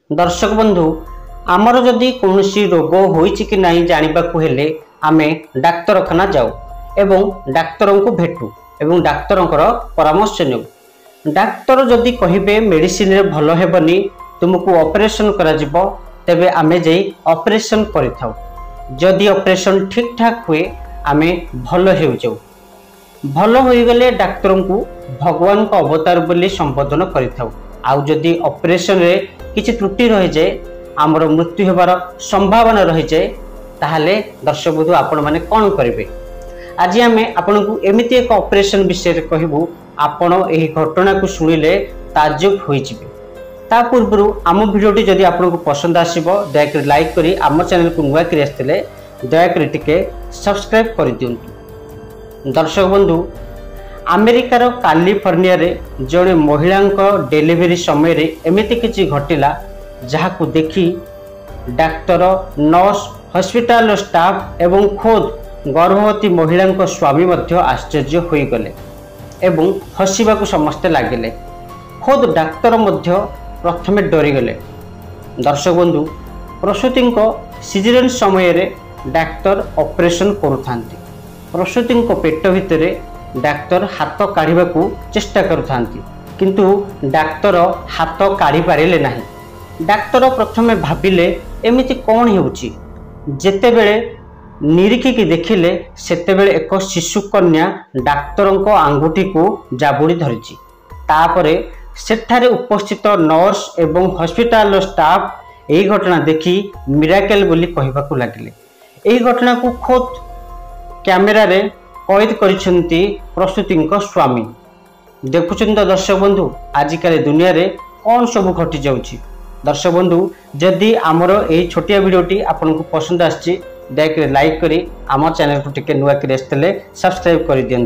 दर्शक बंधु आमर जदि कौन रोग होइछि कि नहीं जानिबाकु हेले आमे डाक्तरखाना जाऊ एवं डाक्तर को भेटू एवं डाक्तर परामर्श नेउ। डाक्तर जदि कहिबे मेडिसिन रे भल हेबनी तुमको ऑपरेशन करा जिवो तेबे आमे जई ऑपरेशन करिथाउ। जदि ऑपरेशन ठीक ठाक हुए आमे भल हेउ जाऊ। भल होई गले डाक्तर को भगवान का अवतार बोली संबोधन करिथाउ। आउ जदि ऑपरेशन रे किछि त्रुटि रहि जाए आमर मृत्यु हेबार संभावना रहि जाए ताहाले दर्शक बंधु आपण माने कोन करिवे। आज आमे आपन को एमिति एक ऑपरेशन विषय रे कहबू। आपण एही घटना को सुनिले ताज्जुब होई जिवे। ता पूर्व आम वीडियोटी जदि आपन को पसंद आसीबो दयाकरी लाइक करी आम चैनल को नुआ करी आस्थिले दयाकरी टिके सब्सक्राइब करि दियंतु। दर्शक बंधु अमेरिकार कैलिफोर्निया रे जड़े महिला डेलीवरी समय रे एमिति किछि घटिला जहाकू देखि डाक्तर नर्स हॉस्पिटल स्टाफ एवं खोद गर्भवती महिला स्वामी मध्य आश्चर्य होई गले एवं हसिबा को समस्ते लागिले। खोद डाक्तर मध्य प्रथमे डरी गले। दर्शक बंधु प्रसूति सिजरियन समय रे डाक्तर ऑपरेशन करुथांती। प्रसूति पेट भितरे डाक्तर हाथ काढ़ा को चेष्टा करुथांती किंतु डाक्तर हाथ काढ़ी पारिले नाही। डाक्तर प्रथमे भाबिले एमिति कौन हेउची। जेतेबेले निरीक्षिकी देखिले सेतेबेले एक शिशु कन्या डाक्तर आंगुठी को जाबुड़ी धरिची। तापरे सेठारे उपस्थित नर्स एवं हॉस्पिटल स्टाफ एही घटना देखि मिराकल बोली कहिबाकू लागिले। एही घटना को खोद कैमेरा रे कैद करिसेंती प्रसूति स्वामी। देखुचंत दर्शक बंधु आजिकल दुनिया रे कौन सब घटी जाउची। दर्शक बंधु जदि आमर एही छोटिया वीडियोटी आपन को पसंद आछि दयाकरी लाइक करी आम चैनल को टिके नुआ करी आस्थिले सब्सक्राइब करि दियंतु।